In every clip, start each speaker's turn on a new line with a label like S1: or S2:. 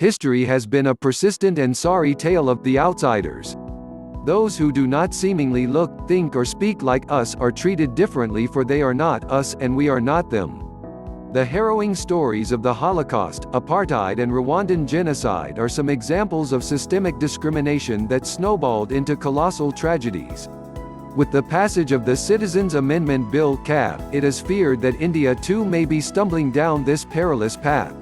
S1: History has been a persistent and sorry tale of the outsiders. Those who do not seemingly look, think or speak like us are treated differently, for they are not us and we are not them. The harrowing stories of the Holocaust, apartheid and Rwandan genocide are some examples of systemic discrimination that snowballed into colossal tragedies. With the passage of the Citizens Amendment Bill (CAB), it is feared that India too may be stumbling down this perilous path.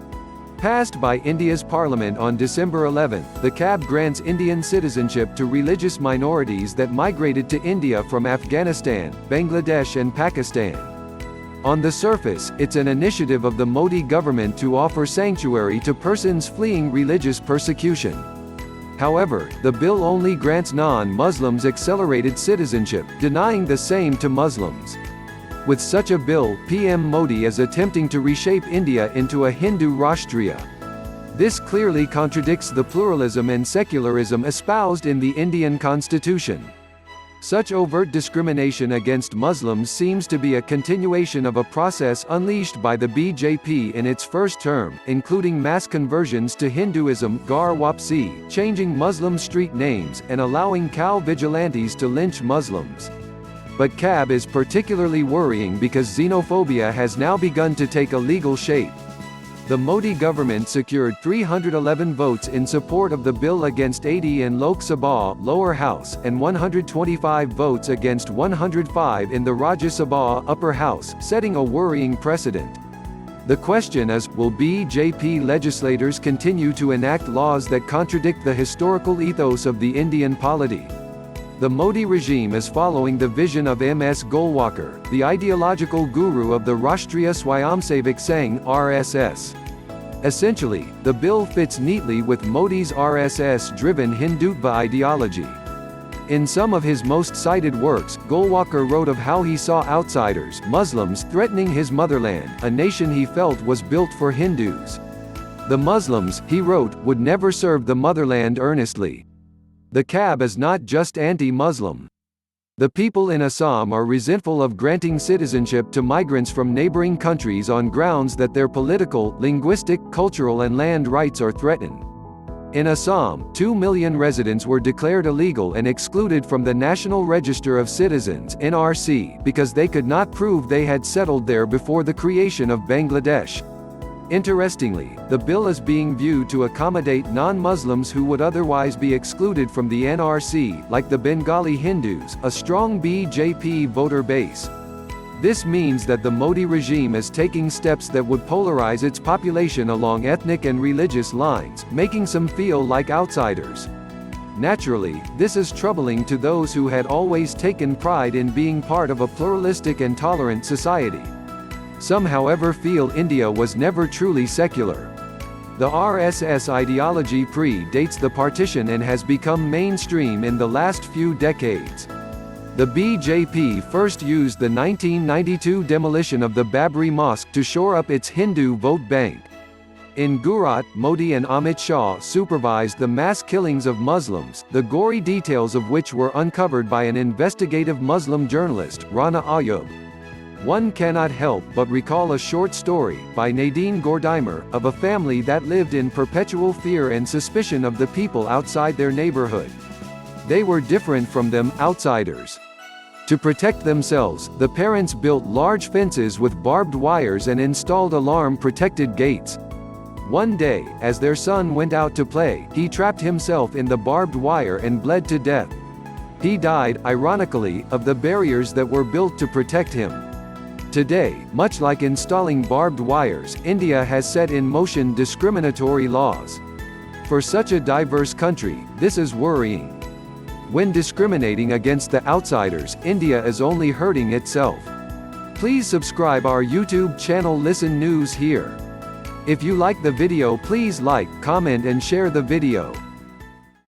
S1: Passed by India's parliament on December 11, the CAB grants Indian citizenship to religious minorities that migrated to India from Afghanistan, Bangladesh and Pakistan. On the surface, it's an initiative of the Modi government to offer sanctuary to persons fleeing religious persecution. However, the bill only grants non-Muslims accelerated citizenship, denying the same to Muslims. With such a bill, PM Modi is attempting to reshape India into a Hindu Rashtriya. This clearly contradicts the pluralism and secularism espoused in the Indian constitution. Such overt discrimination against Muslims seems to be a continuation of a process unleashed by the BJP in its first term, including mass conversions to Hinduism, Gar Wapsi, changing Muslim street names, and allowing cow vigilantes to lynch Muslims. But CAB is particularly worrying because xenophobia has now begun to take a legal shape. The Modi government secured 311 votes in support of the bill against 80 in Lok Sabha lower house, and 125 votes against 105 in the Rajya Sabha upper house, setting a worrying precedent. The question is, will BJP legislators continue to enact laws that contradict the historical ethos of the Indian polity? The Modi regime is following the vision of M.S. Golwalkar, the ideological guru of the Rashtriya Swayamsevak Sangh (RSS). Essentially, the bill fits neatly with Modi's RSS-driven Hindutva ideology. In some of his most cited works, Golwalkar wrote of how he saw outsiders, Muslims, threatening his motherland, a nation he felt was built for Hindus. The Muslims, he wrote, would never serve the motherland earnestly. The CAB is not just anti-Muslim. The people in Assam are resentful of granting citizenship to migrants from neighboring countries on grounds that their political, linguistic, cultural and land rights are threatened. In Assam, 2 million residents were declared illegal and excluded from the National Register of Citizens (NRC) because they could not prove they had settled there before the creation of Bangladesh. Interestingly, the bill is being viewed to accommodate non-Muslims who would otherwise be excluded from the NRC, like the Bengali Hindus, a strong BJP voter base. This means that the Modi regime is taking steps that would polarize its population along ethnic and religious lines, making some feel like outsiders. Naturally, this is troubling to those who had always taken pride in being part of a pluralistic and tolerant society. Some, however, feel India was never truly secular. The RSS ideology pre-dates the partition and has become mainstream in the last few decades. The BJP first used the 1992 demolition of the Babri Mosque to shore up its Hindu vote bank. In Gujarat, Modi and Amit Shah supervised the mass killings of Muslims, the gory details of which were uncovered by an investigative Muslim journalist, Rana Ayub. One cannot help but recall a short story, by Nadine Gordimer, of a family that lived in perpetual fear and suspicion of the people outside their neighborhood. They were different from them, outsiders. To protect themselves, the parents built large fences with barbed wires and installed alarm-protected gates. One day, as their son went out to play, he trapped himself in the barbed wire and bled to death. He died, ironically, of the barriers that were built to protect him. Today, much like installing barbed wires, India has set in motion discriminatory laws. For such a diverse country, this is worrying. When discriminating against the outsiders, India is only hurting itself. Please subscribe our YouTube channel Listen News here. If you like the video, please like, comment and share the video.